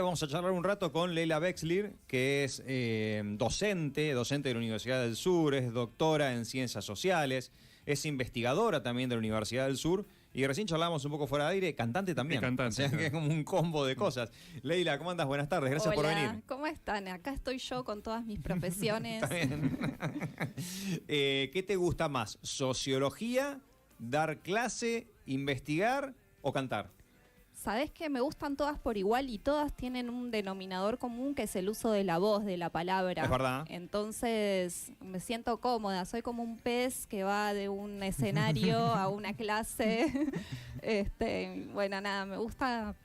vamos a charlar un rato con Leila Bexler, que es docente de la Universidad del Sur, es doctora en Ciencias Sociales, es investigadora también de la Universidad del Sur, y recién charlábamos un poco fuera de aire, cantante también. Cantante, o sea, claro. Que es como un combo de cosas. Leila, ¿cómo andas? Buenas tardes, gracias por venir. Hola, ¿cómo están? Acá estoy yo con todas mis profesiones. Está bien. ¿Qué te gusta más? ¿Sociología, dar clase, investigar o cantar? Sabés que me gustan todas por igual y todas tienen un denominador común que es el uso de la voz, de la palabra. Es verdad. Entonces me siento cómoda, soy como un pez que va de un escenario a una clase. Bueno, nada, me gusta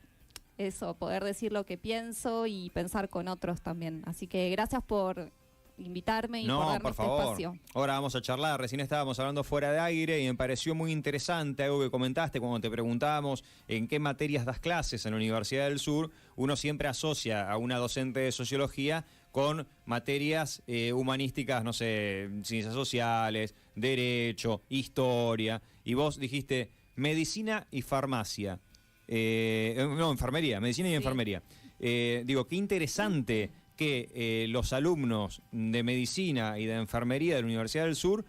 eso, poder decir lo que pienso y pensar con otros también. Así que gracias por invitarme y por darme este espacio. Ahora vamos a charlar. Recién estábamos hablando fuera de aire y me pareció muy interesante algo que comentaste cuando te preguntábamos en qué materias das clases en la Universidad del Sur. Uno siempre asocia a una docente de sociología con materias humanísticas, no sé, ciencias sociales, derecho, historia. Y vos dijiste medicina y farmacia. No, enfermería, medicina y enfermería. Digo, qué interesante que los alumnos de medicina y de enfermería de la Universidad del Sur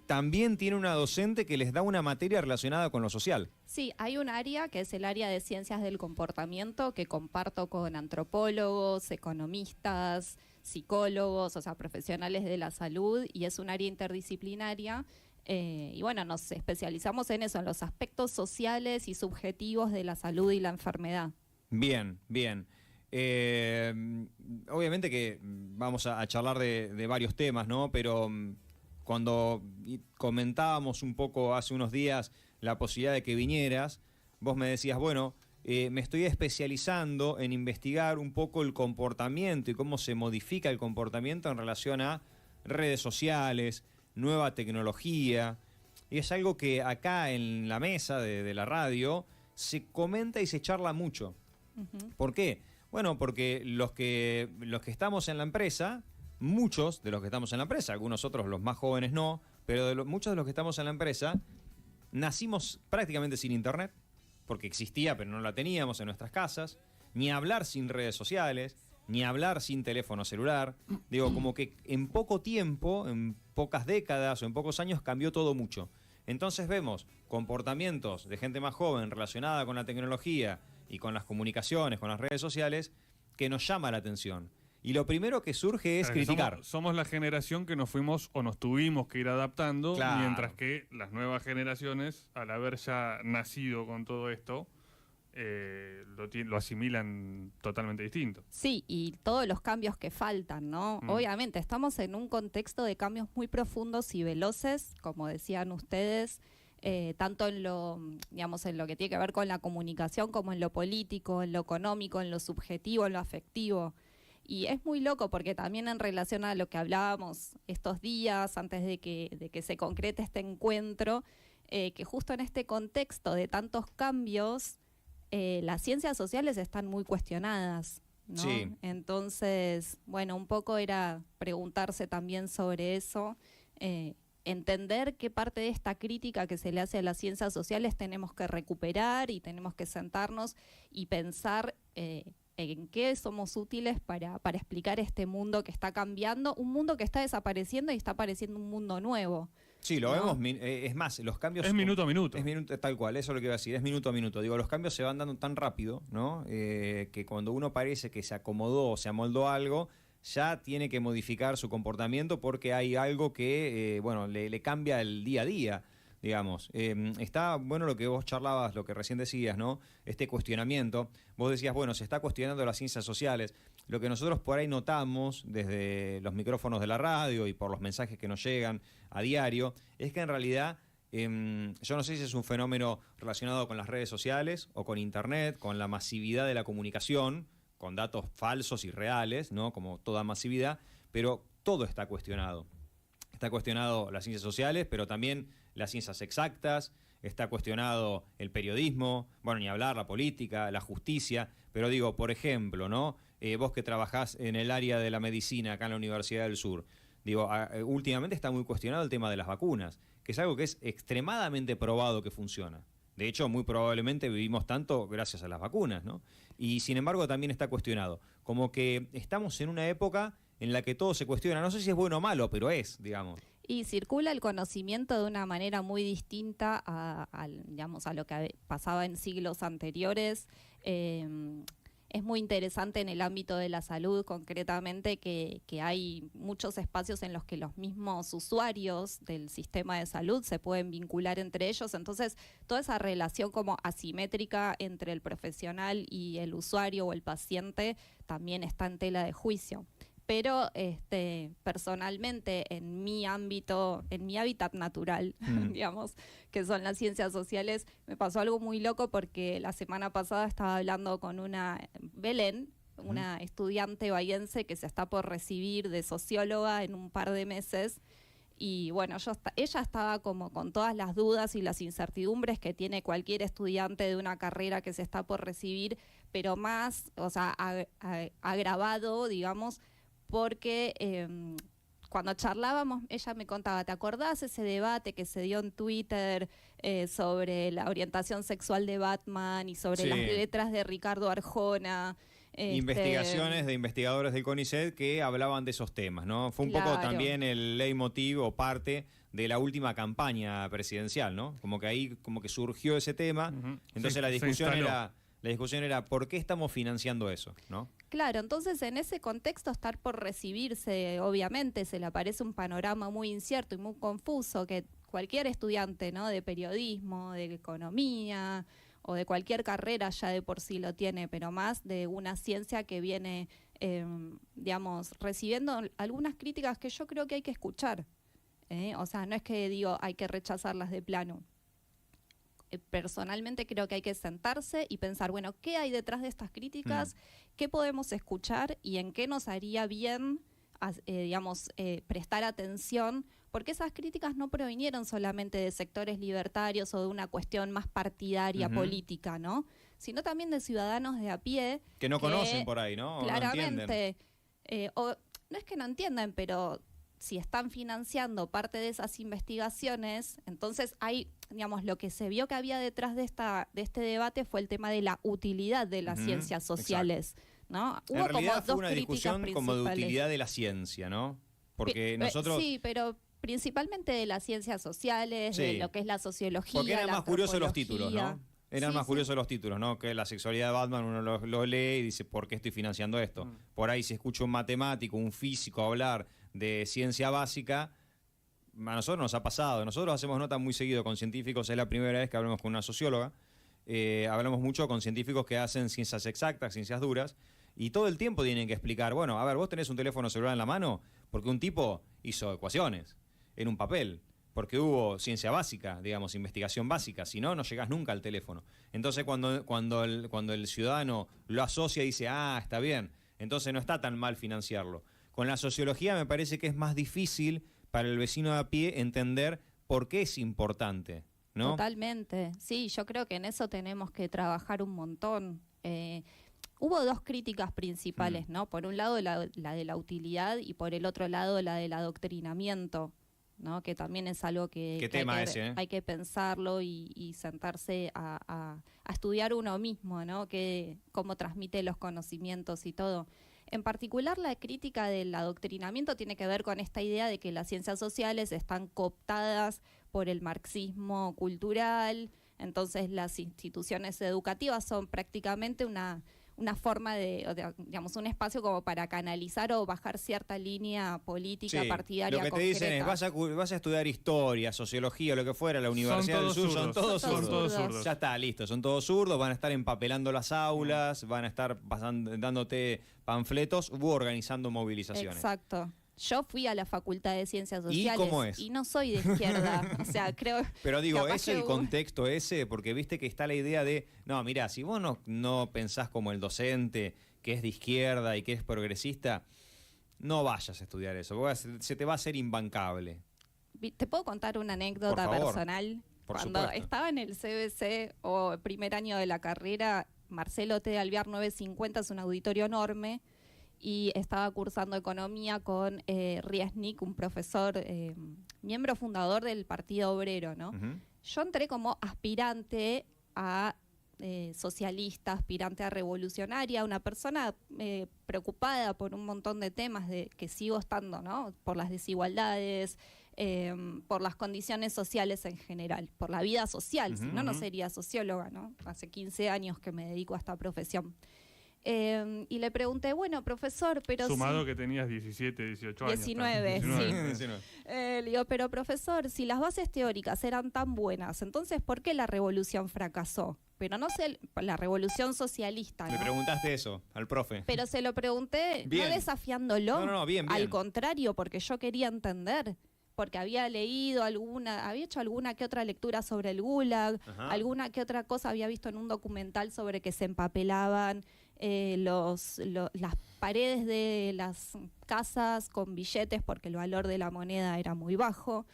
también tienen una docente que les da una materia relacionada con lo social. Sí, hay un área que es el área de ciencias del comportamiento que comparto con antropólogos, economistas, psicólogos, o sea, profesionales de la salud, y es un área interdisciplinaria. Y bueno, nos especializamos en eso, en los aspectos sociales y subjetivos de la salud y la enfermedad. Bien, bien. Obviamente que vamos a charlar de varios temas, ¿no? Pero cuando comentábamos un poco hace unos días la posibilidad de que vinieras, vos me decías, bueno, me estoy especializando en investigar un poco el comportamiento y cómo se modifica el comportamiento en relación a redes sociales, nueva tecnología, y es algo que acá en la mesa de la radio se comenta y se charla mucho. Uh-huh. ¿Por qué? Bueno, porque los que estamos en la empresa, muchos de los que estamos en la empresa, algunos otros, los más jóvenes no, pero muchos de los que estamos en la empresa, nacimos prácticamente sin internet, porque existía pero no la teníamos en nuestras casas, ni hablar sin redes sociales, ni hablar sin teléfono celular. Digo, como que en poco tiempo, en pocas décadas o en pocos años cambió todo mucho. Entonces vemos comportamientos de gente más joven relacionada con la tecnología y con las comunicaciones, con las redes sociales, que nos llama la atención. Y lo primero que surge es criticar. Somos la generación que nos fuimos o nos tuvimos que ir adaptando, claro, mientras que las nuevas generaciones, al haber ya nacido con todo esto, lo asimilan totalmente distinto. Sí, y todos los cambios que faltan, ¿no? Obviamente, estamos en un contexto de cambios muy profundos y veloces, como decían ustedes, tanto en lo, digamos, en lo que tiene que ver con la comunicación, como en lo político, en lo económico, en lo subjetivo, en lo afectivo. Y es muy loco porque también en relación a lo que hablábamos estos días, antes de que se concrete este encuentro, que justo en este contexto de tantos cambios, las ciencias sociales están muy cuestionadas, ¿no? Sí. Entonces, bueno, un poco era preguntarse también sobre eso, entender qué parte de esta crítica que se le hace a las ciencias sociales tenemos que recuperar y tenemos que sentarnos y pensar en qué somos útiles para explicar este mundo que está cambiando, un mundo que está desapareciendo y está apareciendo un mundo nuevo. Sí, lo vemos, es más, los cambios... Es minuto a minuto. Es minuto, tal cual, eso es lo que iba a decir, es minuto a minuto. Digo, los cambios se van dando tan rápido, ¿no? Que cuando uno parece que se acomodó o se amoldó a algo, ya tiene que modificar su comportamiento porque hay algo que, le cambia el día a día, digamos. Está bueno lo que vos charlabas, lo que recién decías, ¿no? Este cuestionamiento. Vos decías, bueno, se está cuestionando las ciencias sociales. Lo que nosotros por ahí notamos desde los micrófonos de la radio y por los mensajes que nos llegan a diario, es que en realidad, yo no sé si es un fenómeno relacionado con las redes sociales o con internet, con la masividad de la comunicación, con datos falsos y reales, ¿no? Como toda masividad, pero todo está cuestionado. Está cuestionado las ciencias sociales, pero también las ciencias exactas, está cuestionado el periodismo, bueno, ni hablar, la política, la justicia, pero digo, por ejemplo, ¿no? Vos que trabajás en el área de la medicina acá en la Universidad del Sur, digo, últimamente está muy cuestionado el tema de las vacunas, que es algo que es extremadamente probado que funciona. De hecho, muy probablemente vivimos tanto gracias a las vacunas, ¿no? Y sin embargo también está cuestionado. Como que estamos en una época en la que todo se cuestiona. No sé si es bueno o malo, pero es, digamos. Y circula el conocimiento de una manera muy distinta digamos, a lo que pasaba en siglos anteriores. Es muy interesante en el ámbito de la salud, concretamente, que hay muchos espacios en los que los mismos usuarios del sistema de salud se pueden vincular entre ellos. Entonces, toda esa relación como asimétrica entre el profesional y el usuario o el paciente también está en tela de juicio. Pero personalmente, en mi ámbito, en mi hábitat natural, digamos, que son las ciencias sociales, me pasó algo muy loco porque la semana pasada estaba hablando con una Belén, una estudiante bahiense que se está por recibir de socióloga en un par de meses. Y bueno, ella estaba como con todas las dudas y las incertidumbres que tiene cualquier estudiante de una carrera que se está por recibir, pero más, o sea, agravado, digamos, porque cuando charlábamos, ella me contaba, ¿te acordás ese debate que se dio en Twitter sobre la orientación sexual de Batman y sobre las letras de Ricardo Arjona? Investigaciones de investigadores del CONICET que hablaban de esos temas, ¿no? Fue un poco también el leitmotiv o parte de la última campaña presidencial, ¿no? Como que ahí como que surgió ese tema, entonces la discusión era ¿por qué estamos financiando eso? ¿No? Claro, entonces en ese contexto estar por recibirse, obviamente, se le aparece un panorama muy incierto y muy confuso que cualquier estudiante, ¿no?, de periodismo, de economía o de cualquier carrera ya de por sí lo tiene, pero más de una ciencia que viene, digamos, recibiendo algunas críticas que yo creo que hay que escuchar. O sea, no es que digo hay que rechazarlas de plano. Personalmente creo que hay que sentarse y pensar, bueno, ¿qué hay detrás de estas críticas? ¿Qué podemos escuchar y en qué nos haría bien, digamos, prestar atención? Porque esas críticas no provinieron solamente de sectores libertarios o de una cuestión más partidaria política, ¿no? Sino también de ciudadanos de a pie. Que no conocen por ahí, ¿no? Claramente. O no es que no entiendan, pero si están financiando parte de esas investigaciones, entonces hay, digamos, lo que se vio que había detrás de este debate fue el tema de la utilidad de las ciencias sociales, ¿no? Hubo en realidad como fue una discusión como de utilidad de la ciencia, ¿no? Porque nosotros... Sí, pero principalmente de las ciencias sociales, de lo que es la sociología. Porque eran más curiosos los títulos, ¿no? Eran más curiosos los títulos, ¿no? Que la sexualidad de Batman uno lo lee y dice, ¿por qué estoy financiando esto? Por ahí si escucho un matemático, un físico hablar de ciencia básica, a nosotros nos ha pasado. Nosotros hacemos notas muy seguido con científicos, es la primera vez que hablamos con una socióloga. Hablamos mucho con científicos que hacen ciencias exactas, ciencias duras, y todo el tiempo tienen que explicar, bueno, a ver, vos tenés un teléfono celular en la mano porque un tipo hizo ecuaciones en un papel, porque hubo ciencia básica, digamos, investigación básica, si no, no llegás nunca al teléfono. Entonces cuando el ciudadano lo asocia y dice, ah, está bien, entonces no está tan mal financiarlo. Con la sociología me parece que es más difícil para el vecino de a pie entender por qué es importante, ¿no? Totalmente, sí, yo creo que en eso tenemos que trabajar un montón. Hubo dos críticas principales, ¿no? Por un lado la de la utilidad y por el otro lado la del adoctrinamiento, ¿no? Que también es algo que hay que pensarlo y sentarse a estudiar uno mismo, ¿no? Cómo transmite los conocimientos y todo. En particular, la crítica del adoctrinamiento tiene que ver con esta idea de que las ciencias sociales están cooptadas por el marxismo cultural, entonces las instituciones educativas son prácticamente una forma digamos, un espacio como para canalizar o bajar cierta línea política partidaria concreta. Lo que te dicen es, vas a estudiar historia, sociología, lo que fuera, la Universidad del Sur, son todos zurdos. Ya está, listo, son todos zurdos, van a estar empapelando las aulas, van a estar dándote panfletos u organizando movilizaciones. Exacto. Yo fui a la Facultad de Ciencias Sociales. ¿Y cómo es? Y no soy de izquierda. O sea, creo... Pero digo, ¿es el contexto ese? Porque viste que está la idea de... No, mirá, si vos no pensás como el docente, que es de izquierda y que es progresista, no vayas a estudiar eso. Se te va a hacer imbancable. ¿Te puedo contar una anécdota personal? Cuando estaba en el CBC o primer año de la carrera, Marcelo T. de Alvear 950 es un auditorio enorme, y estaba cursando economía con Riesnik, un profesor, miembro fundador del Partido Obrero, ¿no? yo entré como aspirante a socialista, aspirante a revolucionaria, una persona preocupada por un montón de temas que sigo estando, ¿no? Por las desigualdades, por las condiciones sociales en general, por la vida social, si no, no sería socióloga, ¿no? Hace 15 años que me dedico a esta profesión. Y le pregunté, bueno, profesor, pero Sumado que tenías 17, 18 años. 19, sí. 19. Le digo, pero profesor, si las bases teóricas eran tan buenas, entonces, ¿por qué la revolución fracasó? Pero no sé, la revolución socialista, ¿no? Le preguntaste eso al profe. Pero se lo pregunté, Bien. no desafiándolo. No, bien. Al contrario, porque yo quería entender. Porque había leído había hecho alguna que otra lectura sobre el Gulag, Ajá. alguna que otra cosa había visto en un documental sobre que se empapelaban las paredes de las casas con billetes porque el valor de la moneda era muy bajo.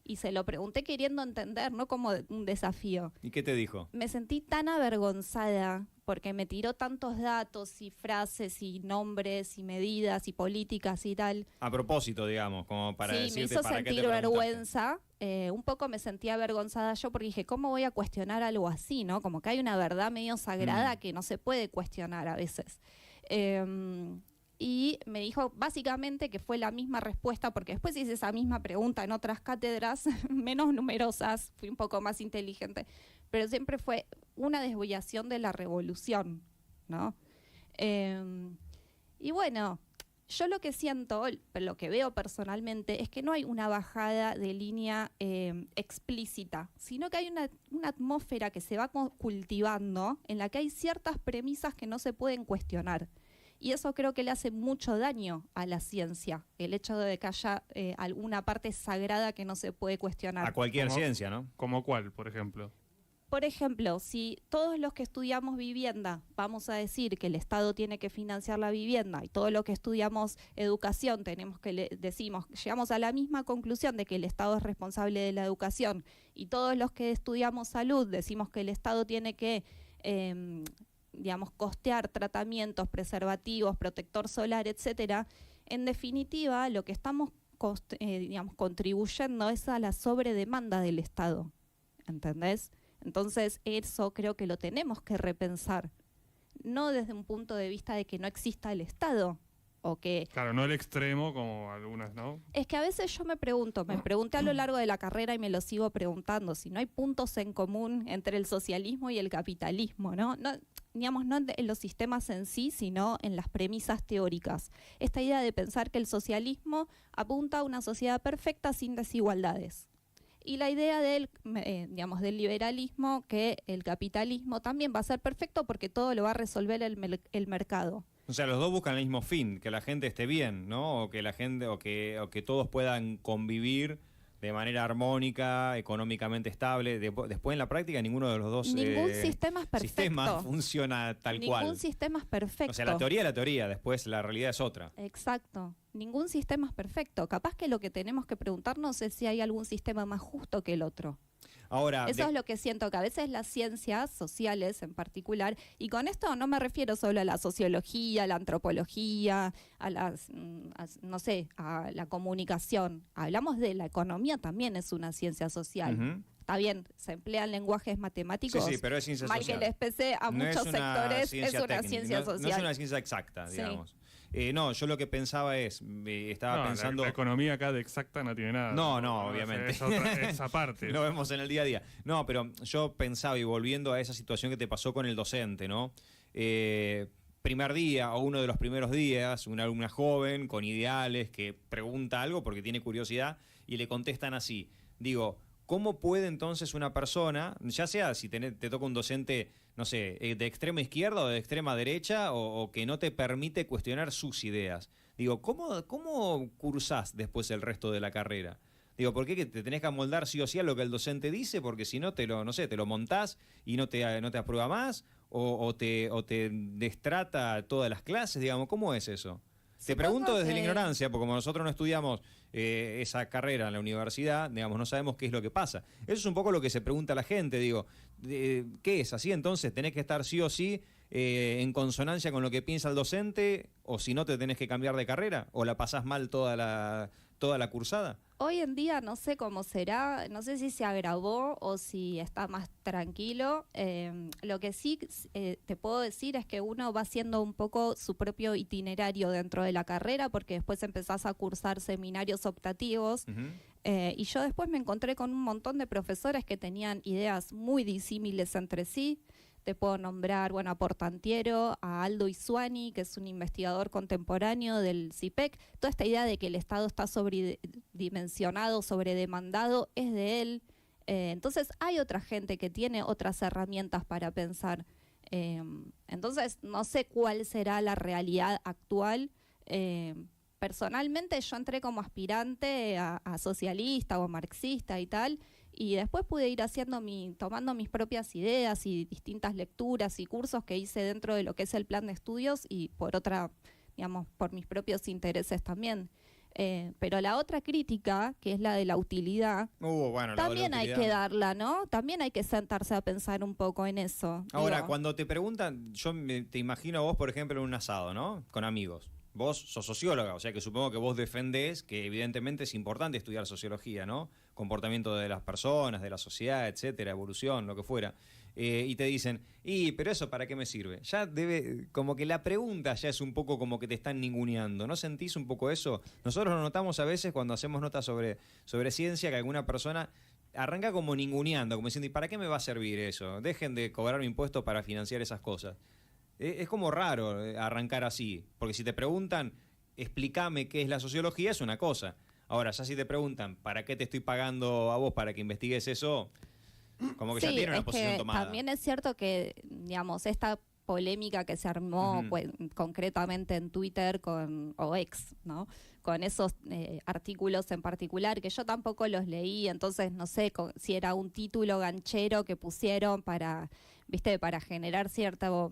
Y se lo pregunté queriendo entender, no como un desafío. ¿Y qué te dijo? Me sentí tan avergonzada porque me tiró tantos datos y frases y nombres y medidas y políticas y tal. A propósito, digamos, como para sí, decirte me hizo para qué te sentir preguntaste. vergüenza. Un poco me sentía avergonzada yo porque dije, ¿cómo voy a cuestionar algo así, no? Como que hay una verdad medio sagrada que no se puede cuestionar a veces. Y me dijo básicamente que fue la misma respuesta, porque después hice esa misma pregunta en otras cátedras menos numerosas, fui un poco más inteligente, pero siempre fue una desviación de la revolución, ¿no? Y bueno, yo lo que siento, lo que veo personalmente, es que no hay una bajada de línea explícita, sino que hay una atmósfera que se va cultivando en la que hay ciertas premisas que no se pueden cuestionar. Y eso creo que le hace mucho daño a la ciencia, el hecho de que haya alguna parte sagrada que no se puede cuestionar. A cualquier ciencia, ¿no? ¿Como cuál, por ejemplo? Por ejemplo, si todos los que estudiamos vivienda vamos a decir que el Estado tiene que financiar la vivienda y todos los que estudiamos educación llegamos a la misma conclusión de que el Estado es responsable de la educación y todos los que estudiamos salud decimos que el Estado tiene que costear tratamientos, preservativos, protector solar, etcétera, en definitiva, lo que estamos contribuyendo es a la sobredemanda del Estado, ¿entendés? Entonces, eso creo que lo tenemos que repensar, no desde un punto de vista de que no exista el Estado, o que... Claro, no el extremo como algunas, ¿no? Es que a veces yo me pregunté a lo largo de la carrera y me lo sigo preguntando, si no hay puntos en común entre el socialismo y el capitalismo, ¿no? No en los sistemas en sí, sino en las premisas teóricas. Esta idea de pensar que el socialismo apunta a una sociedad perfecta sin desigualdades. Y la idea del liberalismo, que el capitalismo también va a ser perfecto porque todo lo va a resolver el mercado. O sea, los dos buscan el mismo fin, que la gente esté bien, ¿no? O que la gente, o que todos puedan convivir de manera armónica, económicamente estable. Después en la práctica ninguno de los dos sistema es perfecto. sistemas funciona tal cual. Ningún sistema es perfecto. O sea, la teoría es la teoría, después la realidad es otra. Exacto. Ningún sistema es perfecto. Capaz que lo que tenemos que preguntarnos es si hay algún sistema más justo que el otro. Ahora, Eso es lo que siento, que a veces las ciencias sociales en particular, y con esto no me refiero solo a la sociología, a la antropología, a la comunicación. Hablamos de la economía, también es una ciencia social. Está bien, se emplean lenguajes matemáticos. Sí, pero es ciencia mal social. que les pese a muchos sectores, es una ciencia social. No es una ciencia exacta, digamos. No, yo lo que pensaba estaba pensando... La economía acá de exacta no tiene nada. No, obviamente. Es aparte. Lo vemos en el día a día. No, pero yo pensaba, y volviendo a esa situación que te pasó con el docente, ¿no? Primer día o uno de los primeros días, una alumna joven con ideales que pregunta algo porque tiene curiosidad y le contestan así. Digo, ¿cómo puede entonces una persona, ya sea si te toca un docente, no sé, de extrema izquierda o de extrema derecha, o que no te permite cuestionar sus ideas? Digo, ¿cómo cursás después el resto de la carrera? Digo, ¿por qué que te tenés que amoldar sí o sí a lo que el docente dice? Porque si no, te lo montás y no te aprueba más, o te destrata todas las clases, digamos, ¿cómo es eso? Te pregunto desde la ignorancia, porque como nosotros no estudiamos esa carrera en la universidad, digamos, no sabemos qué es lo que pasa. Eso es un poco lo que se pregunta la gente, digo, ¿qué es así? Entonces, ¿tenés que estar sí o sí en consonancia con lo que piensa el docente? ¿O si no, te tenés que cambiar de carrera? ¿O la pasás mal todo toda la cursada? Hoy en día no sé cómo será, no sé si se agravó o si está más tranquilo. Lo que sí te puedo decir es que uno va haciendo un poco su propio itinerario dentro de la carrera, porque después empezás a cursar seminarios optativos. Y yo después me encontré con un montón de profesores que tenían ideas muy disímiles entre sí. Te puedo nombrar, bueno, a Portantiero, a Aldo Isuani, que es un investigador contemporáneo del CIPEC. Toda esta idea de que el Estado está sobredimensionado, sobredemandado, es de él. Entonces hay otra gente que tiene otras herramientas para pensar. Entonces no sé cuál será la realidad actual. Personalmente yo entré como aspirante a socialista o marxista y tal, y después pude ir tomando mis propias ideas y distintas lecturas y cursos que hice dentro de lo que es el plan de estudios y por mis propios intereses también. Pero la otra crítica, que es la de la utilidad, bueno, también hay que darla, ¿no? También hay que sentarse a pensar un poco en eso. Ahora, cuando te preguntan, te imagino a vos, por ejemplo, en un asado, ¿no? Con amigos. Vos sos socióloga, o sea que supongo que vos defendés que evidentemente es importante estudiar sociología, ¿no? Comportamiento de las personas, de la sociedad, etcétera, evolución, lo que fuera. Y te dicen, pero eso ¿para qué me sirve? Ya como que la pregunta ya es un poco como que te están ninguneando. ¿No sentís un poco eso? Nosotros lo notamos a veces cuando hacemos notas sobre ciencia, que alguna persona arranca como ninguneando, como diciendo, ¿y para qué me va a servir eso? Dejen de cobrar impuestos para financiar esas cosas. Es como raro arrancar así, porque si te preguntan, explícame qué es la sociología, es una cosa. Ahora, ya si te preguntan, ¿para qué te estoy pagando a vos para que investigues eso? Como que ya tiene una posición tomada. También es cierto que, digamos, esta polémica que se armó concretamente en Twitter o X, ¿no? Con esos artículos en particular, que yo tampoco los leí, entonces no sé si era un título ganchero que pusieron para generar cierto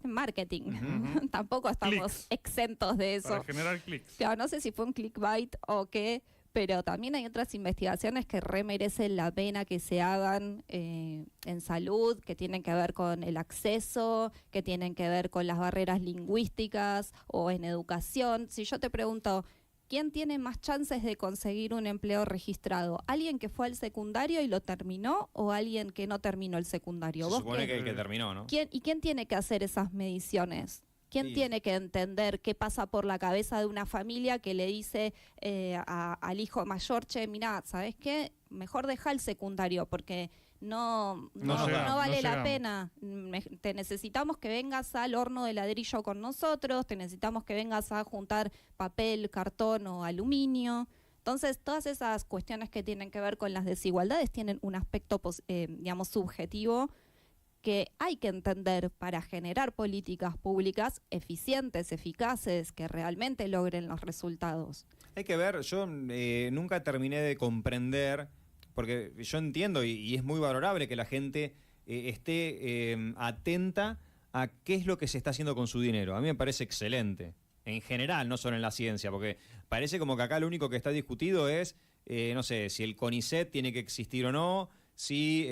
marketing. Tampoco estamos exentos de eso. Para generar clics. Claro, no sé si fue un clickbait o qué, pero también hay otras investigaciones que merecen la pena que se hagan en salud, que tienen que ver con el acceso, que tienen que ver con las barreras lingüísticas o en educación. Si yo te pregunto, ¿quién tiene más chances de conseguir un empleo registrado? ¿Alguien que fue al secundario y lo terminó o alguien que no terminó el secundario? Se supone que el que terminó, ¿no? ¿Y quién tiene que hacer esas mediciones? ¿Quién tiene que entender qué pasa por la cabeza de una familia que le dice al hijo mayor, che, mirá, ¿sabés qué? Mejor deja el secundario porque no vale la pena. Te necesitamos que vengas al horno de ladrillo con nosotros, te necesitamos que vengas a juntar papel, cartón o aluminio. Entonces, todas esas cuestiones que tienen que ver con las desigualdades tienen un aspecto, subjetivo, que hay que entender para generar políticas públicas eficientes, eficaces, que realmente logren los resultados. Hay que ver, yo nunca terminé de comprender, porque yo entiendo y es muy valorable que la gente esté atenta a qué es lo que se está haciendo con su dinero. A mí me parece excelente, en general, no solo en la ciencia, porque parece como que acá lo único que está discutido es, no sé, si el CONICET tiene que existir o no, si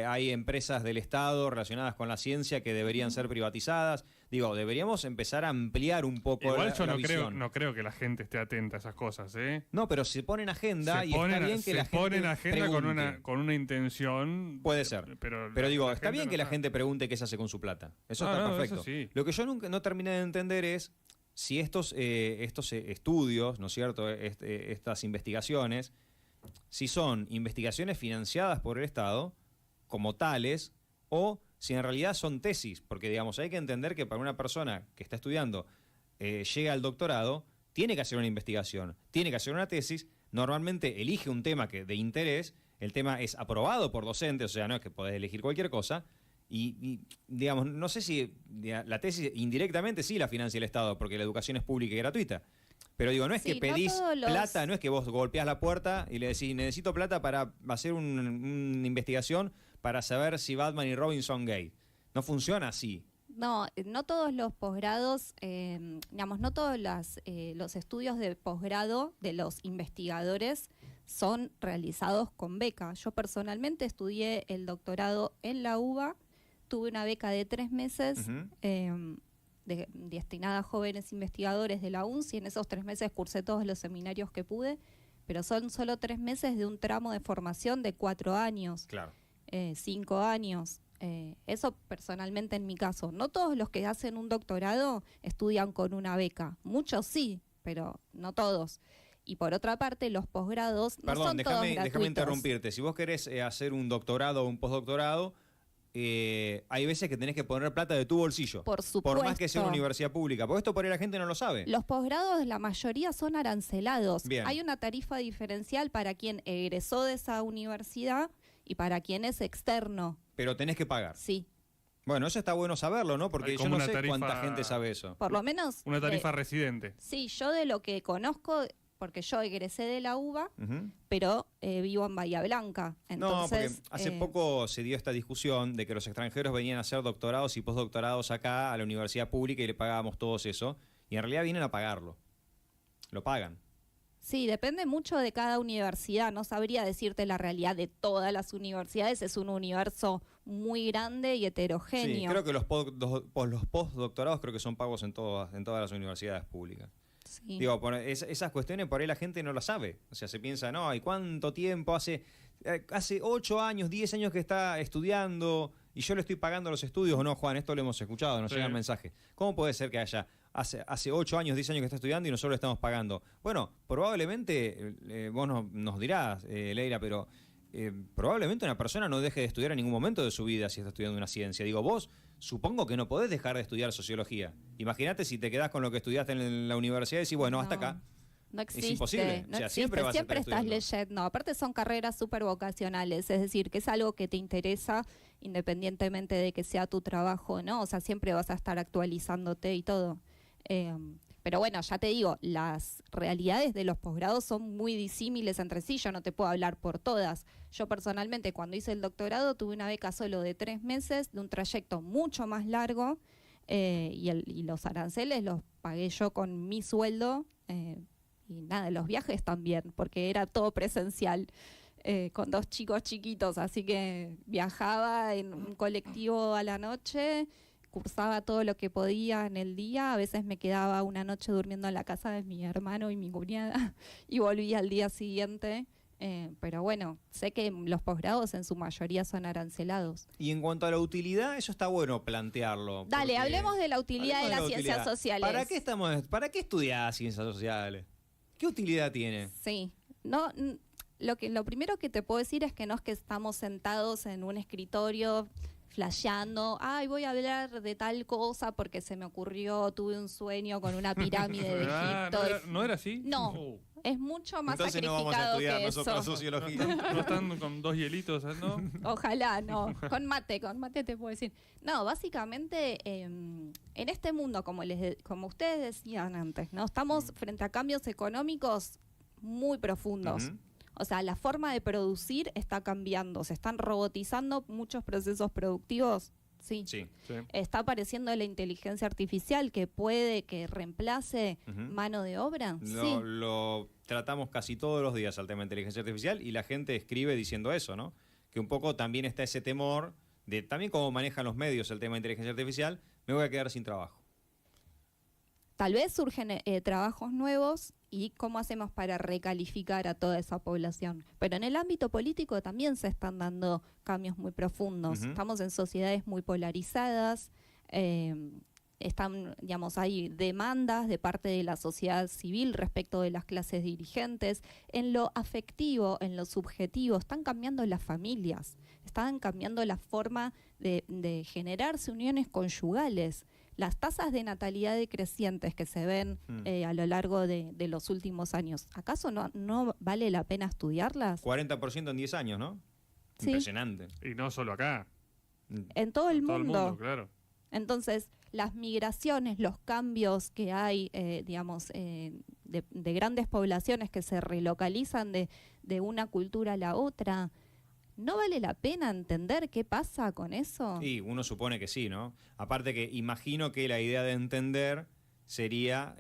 hay empresas del Estado relacionadas con la ciencia que deberían ser privatizadas. Digo, deberíamos empezar a ampliar un poco Igual yo la visión. no creo que la gente esté atenta a esas cosas, ¿eh? No, pero se pone en agenda y está bien que la gente pone en agenda pregunte. con una intención. Puede ser. Pero digo, está bien que la gente pregunte qué se hace con su plata. Eso está perfecto. Eso sí. Lo que yo nunca no terminé de entender es si estos estudios, ¿no es cierto? Estas investigaciones, si son investigaciones financiadas por el Estado como tales o si en realidad son tesis, porque digamos hay que entender que para una persona que está estudiando llega al doctorado, tiene que hacer una investigación, tiene que hacer una tesis, normalmente elige un tema de interés, el tema es aprobado por docentes, o sea, no es que podés elegir cualquier cosa, y digamos, no sé si la tesis indirectamente sí la financia el Estado, porque la educación es pública y gratuita. Pero digo, no es que pedís plata, no es que vos golpeás la puerta y le decís, necesito plata para hacer una investigación para saber si Batman y Robin son gay. No funciona así. No todos los posgrados, no todos los estudios de posgrado de los investigadores son realizados con beca. Yo personalmente estudié el doctorado en la UBA, tuve una beca de 3 meses, destinada a jóvenes investigadores de la UNCI. En esos 3 meses cursé todos los seminarios que pude, pero son solo 3 meses de un tramo de formación de 4 años, Claro. 5 años. Eso personalmente en mi caso. No todos los que hacen un doctorado estudian con una beca. Muchos sí, pero no todos. Y por otra parte, los posgrados no Perdón, son todos gratuitos. déjame interrumpirte. Si vos querés hacer un doctorado o un postdoctorado, hay veces que tenés que poner plata de tu bolsillo. Por supuesto. Por más que sea una universidad pública. Porque esto por ahí la gente no lo sabe. Los posgrados, la mayoría son arancelados. Bien. Hay una tarifa diferencial para quien egresó de esa universidad y para quien es externo. Pero tenés que pagar. Sí, Bueno, eso está bueno saberlo, ¿no? Porque Hay yo como no una sé tarifa- cuánta gente sabe eso. por lo menos. Una tarifa residente. Sí, yo de lo que conozco, porque yo egresé de la UBA, Ujú. pero vivo en Bahía Blanca. No, porque Entonces, hace poco se dio esta discusión de que los extranjeros venían a hacer doctorados y postdoctorados acá a la universidad pública y le pagábamos todos eso. Y en realidad vienen a pagarlo. Lo pagan. sí, depende mucho de cada universidad. No sabría decirte la realidad de todas las universidades. Es un universo muy grande y heterogéneo. Sí, creo que los postdoctorados creo que son pagos en todas las universidades públicas. Sí. Digo, esas cuestiones por ahí la gente no las sabe. O sea, se piensa, no, ¿y cuánto tiempo? Hace 8 años, 10 años que está estudiando y yo le estoy pagando los estudios. O no, Juan, esto lo hemos escuchado, nos Sí. llegan mensajes. ¿Cómo puede ser que hace 8 años, 10 años que está estudiando y nosotros le estamos pagando? Bueno, probablemente, vos nos dirás, Leila, pero probablemente una persona no deje de estudiar en ningún momento de su vida si está estudiando una ciencia. Digo, vos supongo que no podés dejar de estudiar sociología. Imagínate si te quedás con lo que estudiaste en la universidad y decís, bueno, hasta No. acá. No existe, imposible. no O sea, existe, siempre vas a siempre estar estás estudiando. leyendo. Aparte son carreras súper vocacionales, es decir, que es algo que te interesa independientemente de que sea tu trabajo, ¿no? O sea, siempre vas a estar actualizándote y todo. Pero bueno, ya te digo, las realidades de los posgrados son muy disímiles entre sí, yo no te puedo hablar por todas. Yo personalmente cuando hice el doctorado tuve una beca solo de 3 meses, de un trayecto mucho más largo, y los aranceles los pagué yo con mi sueldo, y nada, los viajes también, porque era todo presencial, con 2 chicos chiquitos, así que viajaba en un colectivo a la noche, cursaba todo lo que podía en el día, a veces me quedaba una noche durmiendo en la casa de mi hermano y mi cuñada y volvía al día siguiente. Pero bueno, sé que los posgrados en su mayoría son arancelados. Y en cuanto a la utilidad, eso está bueno plantearlo. Dale, porque- hablemos de la utilidad de hablemos las la ciencias utilidad. sociales. ¿Para qué estudiar ciencias sociales? ¿Qué utilidad tiene? Sí, no, lo primero que te puedo decir es que no es que estamos sentados en un escritorio flasheando, ay, voy a hablar de tal cosa porque se me ocurrió, tuve un sueño con una pirámide de Ah, Egipto. ¿no era así? No. Oh. Es mucho más Entonces no vamos a sacrificado estudiar que nosotros eso. sociología. ¿No están con 2 hielitos, no? Ojalá, no. Con mate te puedo decir. No, básicamente, en este mundo, como ustedes decían antes, ¿no? Estamos frente a cambios económicos muy profundos. Ujú. O sea, la forma de producir está cambiando. Se están robotizando muchos procesos productivos. Sí. Sí. Sí. Está apareciendo la inteligencia artificial que puede que reemplace Ujú. mano de obra. Sí. Lo tratamos casi todos los días al tema de inteligencia artificial y la gente escribe diciendo eso, ¿no? Que un poco también está ese temor de también cómo manejan los medios el tema de inteligencia artificial, me voy a quedar sin trabajo. Tal vez surgen trabajos nuevos y cómo hacemos para recalificar a toda esa población. Pero en el ámbito político también se están dando cambios muy profundos. Ujú. Estamos en sociedades muy polarizadas, hay demandas de parte de la sociedad civil respecto de las clases dirigentes. En lo afectivo, en lo subjetivo, están cambiando las familias, están cambiando la forma de generarse uniones conyugales. Las tasas de natalidad decrecientes que se ven a lo largo de los últimos años, ¿acaso no vale la pena estudiarlas? 40% en 10 años, ¿no? Sí. Impresionante. Y no solo acá. En todo el en todo el mundo. mundo, claro. Entonces, las migraciones, los cambios que hay, de grandes poblaciones que se relocalizan de una cultura a la otra, ¿no vale la pena entender qué pasa con eso? Y uno supone que sí, ¿no? Aparte que imagino que la idea de entender sería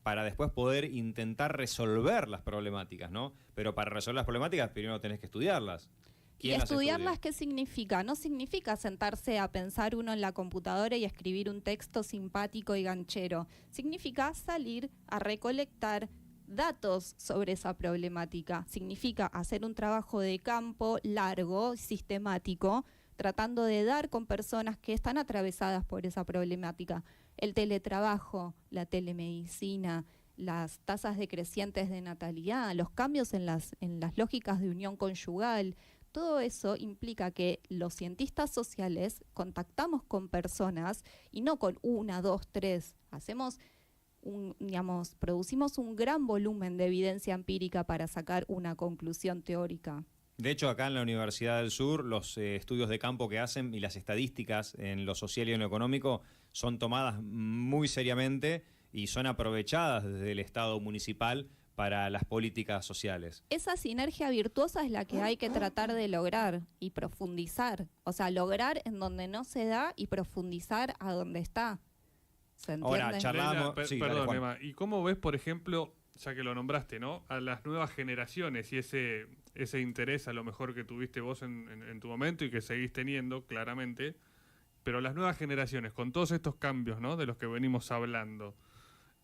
para después poder intentar resolver las problemáticas, ¿no? Pero para resolver las problemáticas primero tenés que estudiarlas. Y ¿Quién las estudiarlas, estudia? ¿qué significa? No significa sentarse a pensar uno en la computadora y escribir un texto simpático y ganchero. Significa salir a recolectar datos sobre esa problemática. Significa hacer un trabajo de campo largo, sistemático, tratando de dar con personas que están atravesadas por esa problemática. El teletrabajo, la telemedicina, las tasas decrecientes de natalidad, los cambios en las lógicas de unión conyugal, todo eso implica que los cientistas sociales contactamos con personas y no con una, dos, tres. Producimos un gran volumen de evidencia empírica para sacar una conclusión teórica. De hecho, acá en la Universidad del Sur, los estudios de campo que hacen y las estadísticas en lo social y en lo económico son tomadas muy seriamente y son aprovechadas desde el Estado municipal para las políticas sociales. Esa sinergia virtuosa es la que hay que tratar de lograr y profundizar. O sea, lograr en donde no se da y profundizar a donde está. ¿Se entiende? Ahora, charlamos... Elena, Sí, dale, perdón, Juan. Emma, ¿y cómo ves, por ejemplo, ya que lo nombraste, ¿no? A las nuevas generaciones y ese interés a lo mejor que tuviste vos en tu momento y que seguís teniendo, claramente, pero las nuevas generaciones, con todos estos cambios, ¿no? De los que venimos hablando,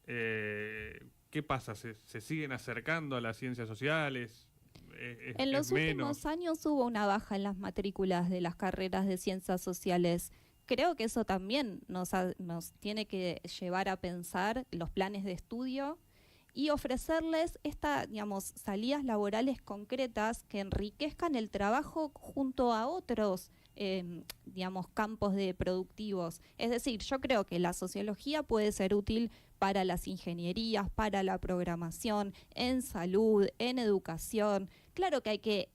¿qué pasa? ¿Se siguen acercando a las ciencias sociales? En los últimos años hubo una baja en las matrículas de las carreras de ciencias sociales. Creo que eso también nos tiene que llevar a pensar los planes de estudio y ofrecerles salidas laborales concretas que enriquezcan el trabajo junto a otros campos de productivos. Es decir, yo creo que la sociología puede ser útil para las ingenierías, para la programación, en salud, en educación. Claro que hay que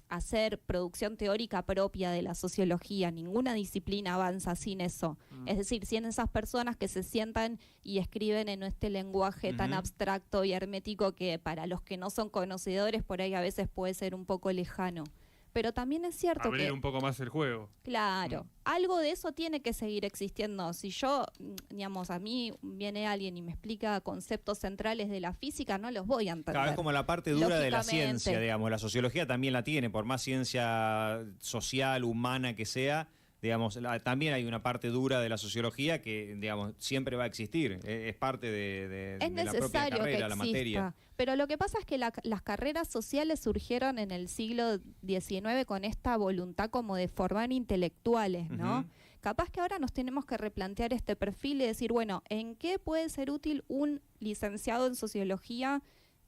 hacer producción teórica propia de la sociología, ninguna disciplina avanza sin eso. Es decir, sin esas personas que se sientan y escriben en este lenguaje tan abstracto y hermético que para los que no son conocedores por ahí a veces puede ser un poco lejano. Pero también es cierto abrir que... un poco más el juego. Claro, algo de eso tiene que seguir existiendo. Si yo, a mí viene alguien y me explica conceptos centrales de la física, no los voy a entender. Claro, es como la parte dura de la Lógicamente. ciencia, digamos. La sociología también la tiene, por más ciencia social, humana que sea, digamos, también hay una parte dura de la sociología que, digamos, siempre va a existir. Es parte de la propia carrera, la materia. Pero lo que pasa es que las carreras sociales surgieron en el siglo XIX con esta voluntad como de formar intelectuales, ¿no? Capaz que ahora nos tenemos que replantear este perfil y decir, bueno, ¿en qué puede ser útil un licenciado en sociología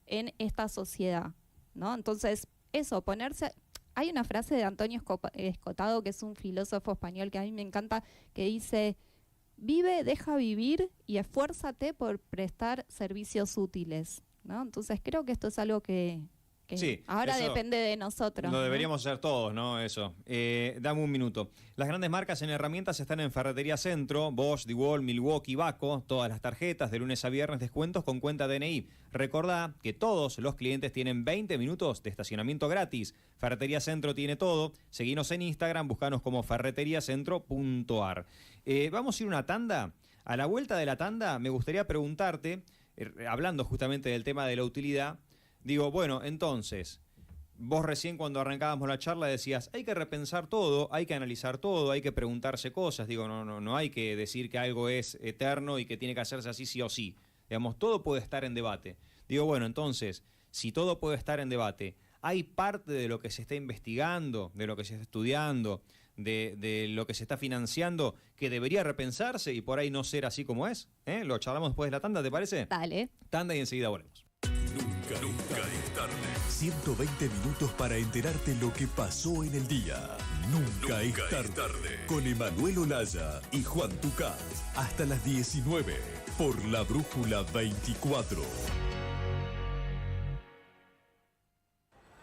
en esta sociedad? ¿No? Entonces, eso, ponerse... Hay una frase de Antonio Escotado, que es un filósofo español que a mí me encanta, que dice: vive, deja vivir y esfuérzate por prestar servicios útiles, ¿no? Entonces creo que esto es algo que Sí, ahora eso depende de nosotros. Lo deberíamos hacer todos, ¿no? Eso. Dame un minuto. Las grandes marcas en herramientas están en Ferretería Centro, Bosch, DeWalt, Milwaukee, Baco. Todas las tarjetas de lunes a viernes, descuentos con cuenta DNI. Recordá que todos los clientes tienen 20 minutos de estacionamiento gratis. Ferretería Centro tiene todo. Seguinos en Instagram, buscanos como ferreteriacentro.ar. Vamos a ir a una tanda. A la vuelta de la tanda me gustaría preguntarte, hablando justamente del tema de la utilidad, digo, bueno, entonces, vos recién cuando arrancábamos la charla decías, hay que repensar todo, hay que analizar todo, hay que preguntarse cosas. Digo, no hay que decir que algo es eterno y que tiene que hacerse así sí o sí. Digamos, todo puede estar en debate. Digo, bueno, entonces, si todo puede estar en debate, hay parte de lo que se está investigando, de lo que se está estudiando, de lo que se está financiando, que debería repensarse y por ahí no ser así como es. Lo charlamos después de la tanda, ¿te parece? Dale. Tanda y enseguida volvemos. Nunca es tarde. 120 minutos para enterarte lo que pasó en el día. Nunca es tarde. Con Emanuel Olaya y Juan Tucán. Hasta las 19 por La Brújula 24.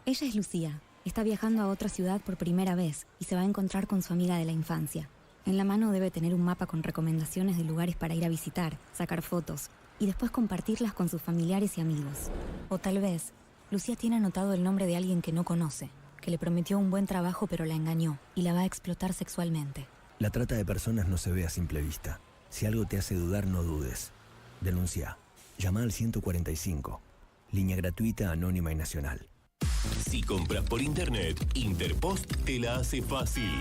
Ella es Lucía. Está viajando a otra ciudad por primera vez y se va a encontrar con su amiga de la infancia. En la mano debe tener un mapa con recomendaciones de lugares para ir a visitar, sacar fotos y después compartirlas con sus familiares y amigos. O tal vez, Lucía tiene anotado el nombre de alguien que no conoce, que le prometió un buen trabajo pero la engañó y la va a explotar sexualmente. La trata de personas no se ve a simple vista. Si algo te hace dudar, no dudes. Denuncia. Llama al 145. Línea gratuita, anónima y nacional. Si compras por internet, Interpost te la hace fácil.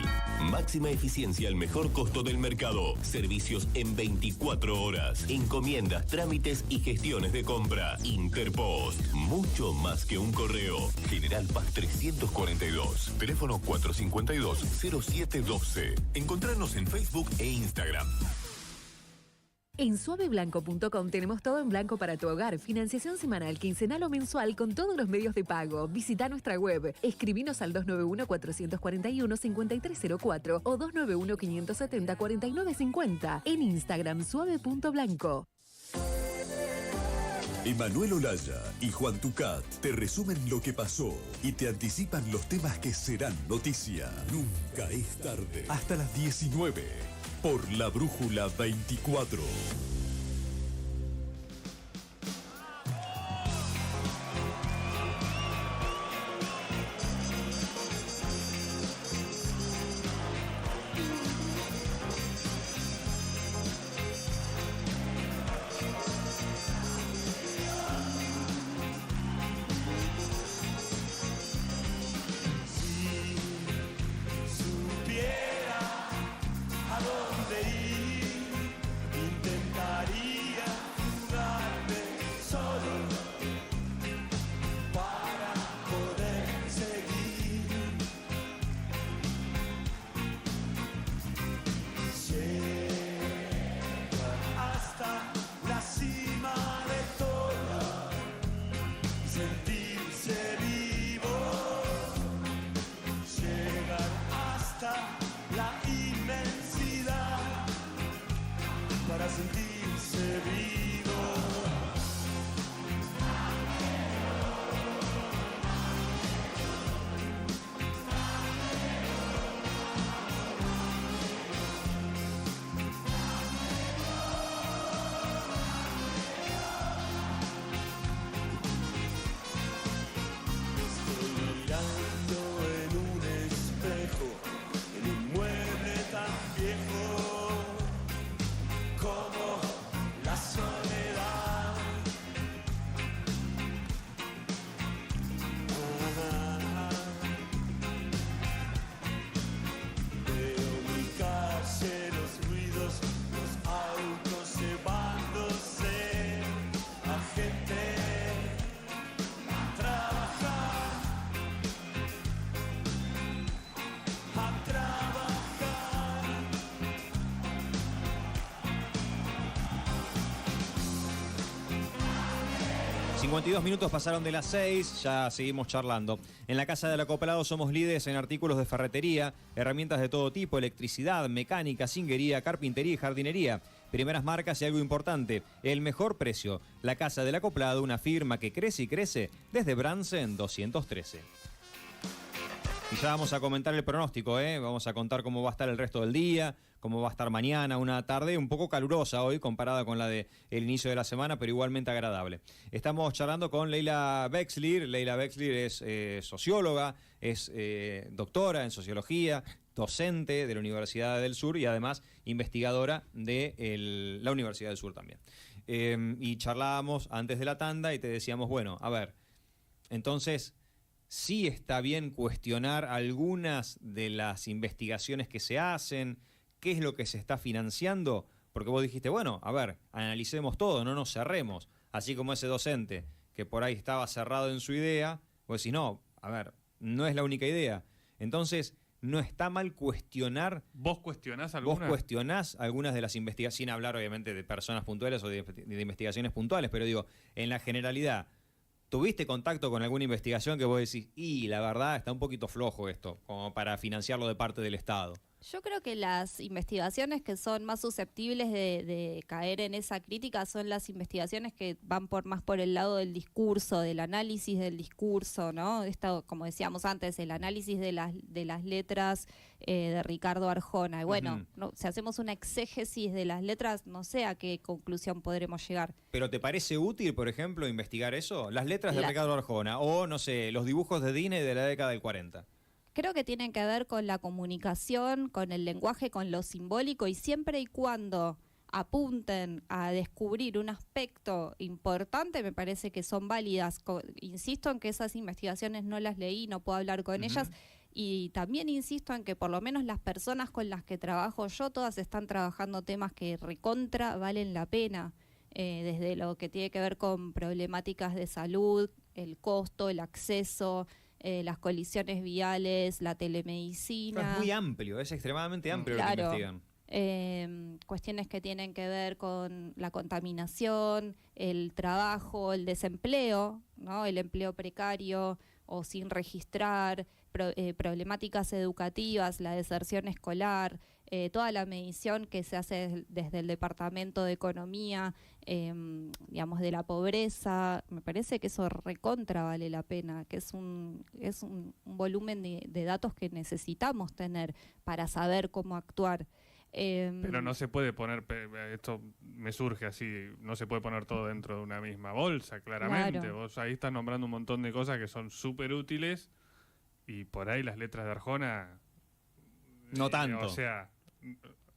Máxima eficiencia al mejor costo del mercado. Servicios en 24 horas. Encomiendas, trámites y gestiones de compra. Interpost. Mucho más que un correo. General Paz 342. Teléfono 452-0712. Encontrarnos en Facebook e Instagram. En suaveblanco.com tenemos todo en blanco para tu hogar. Financiación semanal, quincenal o mensual con todos los medios de pago. Visita nuestra web. Escribinos al 291-441-5304 o 291-570-4950. En Instagram, suave.blanco. Emanuel Olaya y Juan Tucat te resumen lo que pasó y te anticipan los temas que serán noticia. Nunca es tarde. Hasta las 19 por La Brújula 24. Como la soledad. 52 minutos pasaron de las 6, ya seguimos charlando. En la Casa del Acoplado somos líderes en artículos de ferretería, herramientas de todo tipo, electricidad, mecánica, zinguería, carpintería y jardinería. Primeras marcas y algo importante, el mejor precio. La Casa del Acoplado, una firma que crece y crece desde Bransen 213. Y ya vamos a comentar el pronóstico, vamos a contar cómo va a estar el resto del día, cómo va a estar mañana, una tarde un poco calurosa hoy comparada con la del inicio de la semana, pero igualmente agradable. Estamos charlando con Leila Bexler. Leila Bexler es socióloga, es doctora en sociología, docente de la Universidad del Sur y además investigadora de la Universidad del Sur también. Y charlábamos antes de la tanda y te decíamos, bueno, a ver, entonces sí está bien cuestionar algunas de las investigaciones que se hacen, qué es lo que se está financiando, porque vos dijiste, bueno, a ver, analicemos todo, no nos cerremos, así como ese docente que por ahí estaba cerrado en su idea, vos decís, no, a ver, no es la única idea. Entonces, no está mal cuestionar. ¿Vos cuestionás algunas? Vos cuestionás algunas de las investigaciones, sin hablar obviamente de personas puntuales o de investigaciones puntuales, pero digo, en la generalidad, ¿tuviste contacto con alguna investigación que vos decís, y la verdad está un poquito flojo esto, como para financiarlo de parte del Estado? Yo creo que las investigaciones que son más susceptibles de caer en esa crítica son las investigaciones que van más por el lado del discurso, del análisis del discurso, ¿no? Esto, como decíamos antes, el análisis de las letras de Ricardo Arjona. Y bueno, si hacemos una exégesis de las letras, no sé a qué conclusión podremos llegar. ¿Pero te parece útil, por ejemplo, investigar eso? Las letras de Ricardo Arjona o, no sé, los dibujos de Dine de la década del 40. Creo que tienen que ver con la comunicación, con el lenguaje, con lo simbólico y siempre y cuando apunten a descubrir un aspecto importante, me parece que son válidas. Insisto en que esas investigaciones no las leí, no puedo hablar con ellas, y también insisto en que por lo menos las personas con las que trabajo yo, todas están trabajando temas que recontra valen la pena, desde lo que tiene que ver con problemáticas de salud, el costo, el acceso, las colisiones viales, la telemedicina. Es muy amplio, es extremadamente amplio lo que Claro. investigan. Cuestiones que tienen que ver con la contaminación, el trabajo, el desempleo, ¿no? El empleo precario o sin registrar, problemáticas educativas, la deserción escolar, toda la medición que se hace desde el Departamento de Economía, digamos, de la pobreza. Me parece que eso recontra vale la pena, que es un volumen de datos que necesitamos tener para saber cómo actuar. Pero no se puede poner, esto me surge así, no se puede poner todo dentro de una misma bolsa, claramente. Claro. Vos ahí estás nombrando un montón de cosas que son súper útiles y por ahí las letras de Arjona... No tanto. O sea...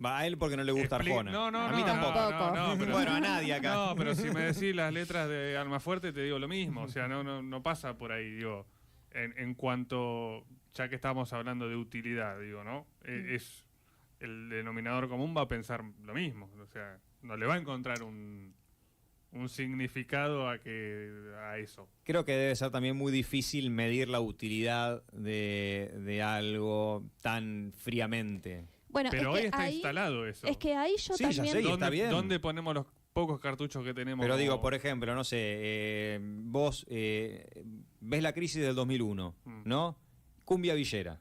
Va a él porque no le gusta Arjona. No, a mí tampoco. No, pero, Bueno, a nadie acá. No, pero si me decís las letras de Almafuerte te digo lo mismo. O sea, no pasa por ahí, digo. En cuanto, ya que estamos hablando de utilidad, digo, ¿no? Es el denominador común va a pensar lo mismo. O sea, no le va a encontrar un significado a eso. Creo que debe ser también muy difícil medir la utilidad de algo tan fríamente. Bueno, Pero es hoy que está ahí, instalado eso. es que ahí yo Sí, ya también... sé, y está bien. ¿Dónde ponemos los pocos cartuchos que tenemos? Pero digo, como- por ejemplo, no sé, vos ves la crisis del 2001, ¿no? Cumbia villera.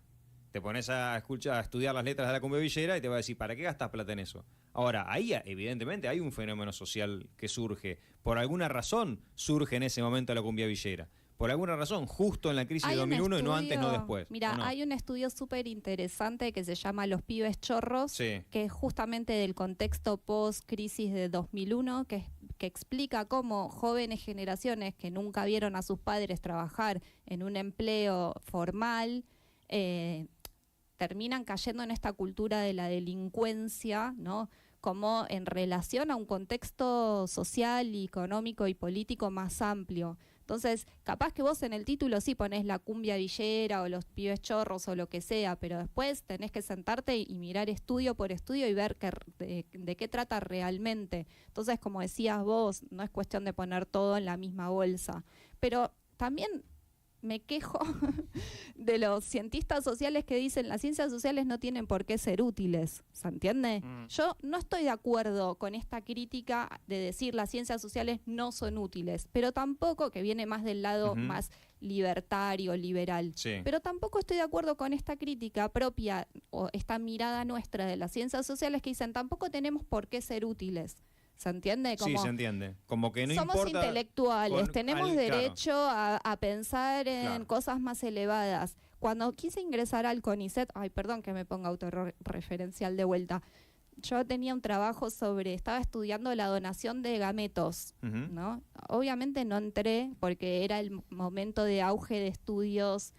Te pones a estudiar las letras de la cumbia villera y te va a decir, ¿para qué gastas plata en eso? Ahora, ahí evidentemente hay un fenómeno social que surge. Por alguna razón surge en ese momento la cumbia villera. Por alguna razón, justo en la crisis de Hay un 2001 y no antes, no estudio- después. Mira, ¿o no? hay un estudio súper interesante que se llama Los pibes chorros, Sí. que es justamente del contexto post-crisis de 2001, que explica cómo jóvenes generaciones que nunca vieron a sus padres trabajar en un empleo formal, terminan cayendo en esta cultura de la delincuencia, ¿no? Como en relación a un contexto social, y económico y político más amplio. Entonces, capaz que vos en el título sí ponés la cumbia villera o los pibes chorros o lo que sea, pero después tenés que sentarte y mirar estudio por estudio y ver de qué trata realmente. Entonces, como decías vos, no es cuestión de poner todo en la misma bolsa. Pero también me quejo de los cientistas sociales que dicen las ciencias sociales no tienen por qué ser útiles, ¿se entiende? Yo no estoy de acuerdo con esta crítica de decir las ciencias sociales no son útiles, pero tampoco, que viene más del lado más libertario, liberal, Sí. pero tampoco estoy de acuerdo con esta crítica propia o esta mirada nuestra de las ciencias sociales que dicen tampoco tenemos por qué ser útiles. ¿Se entiende? Sí, se entiende. Como que no somos importa... intelectuales, tenemos claro. derecho a pensar en Claro. cosas más elevadas. Cuando quise ingresar al CONICET, ay, perdón que me ponga autorreferencial de vuelta, yo tenía un trabajo estaba estudiando la donación de gametos, Ujú. ¿no? Obviamente no entré porque era el momento de auge de estudios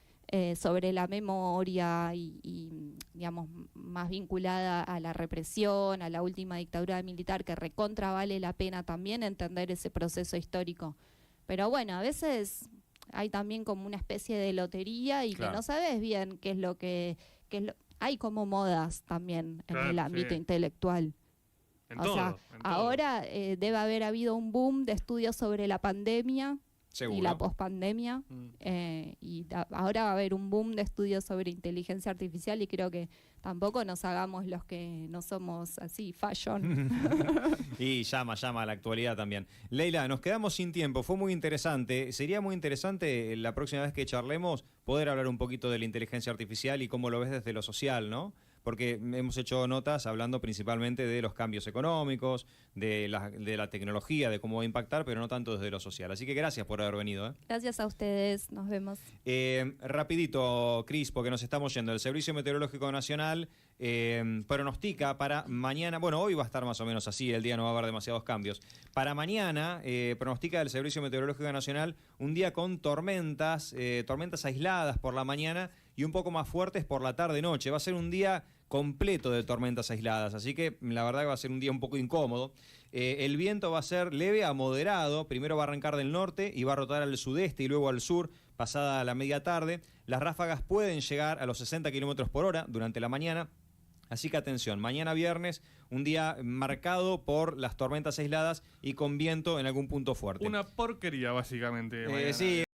sobre la memoria y, digamos, más vinculada a la represión, a la última dictadura militar, que recontra vale la pena también entender ese proceso histórico. Pero bueno, a veces hay también como una especie de lotería y Claro. que no sabes bien qué es lo que... hay como modas también en Claro, el ámbito sí. intelectual. En O todo, sea, en todo. ahora debe haber habido un boom de estudios sobre la pandemia Seguro. y la pospandemia. Ahora va a haber un boom de estudios sobre inteligencia artificial y creo que tampoco nos hagamos los que no somos así, fashion. Y llama a la actualidad también. Leila, nos quedamos sin tiempo, fue muy interesante. Sería muy interesante la próxima vez que charlemos poder hablar un poquito de la inteligencia artificial y cómo lo ves desde lo social, ¿no? Porque hemos hecho notas hablando principalmente de los cambios económicos, de la tecnología, de cómo va a impactar, pero no tanto desde lo social. Así que gracias por haber venido. Gracias a ustedes, nos vemos. Rapidito, Cris, porque nos estamos yendo. El Servicio Meteorológico Nacional pronostica para mañana, bueno, hoy va a estar más o menos así, el día no va a haber demasiados cambios. Para mañana, pronostica el Servicio Meteorológico Nacional un día con tormentas aisladas por la mañana y un poco más fuertes por la tarde-noche. Va a ser un día completo de tormentas aisladas, así que la verdad que va a ser un día un poco incómodo. El viento va a ser leve a moderado, primero va a arrancar del norte y va a rotar al sudeste y luego al sur, pasada la media tarde. Las ráfagas pueden llegar a los 60 kilómetros por hora durante la mañana. Así que atención, mañana viernes, un día marcado por las tormentas aisladas y con viento en algún punto fuerte. Una porquería, básicamente. Sí,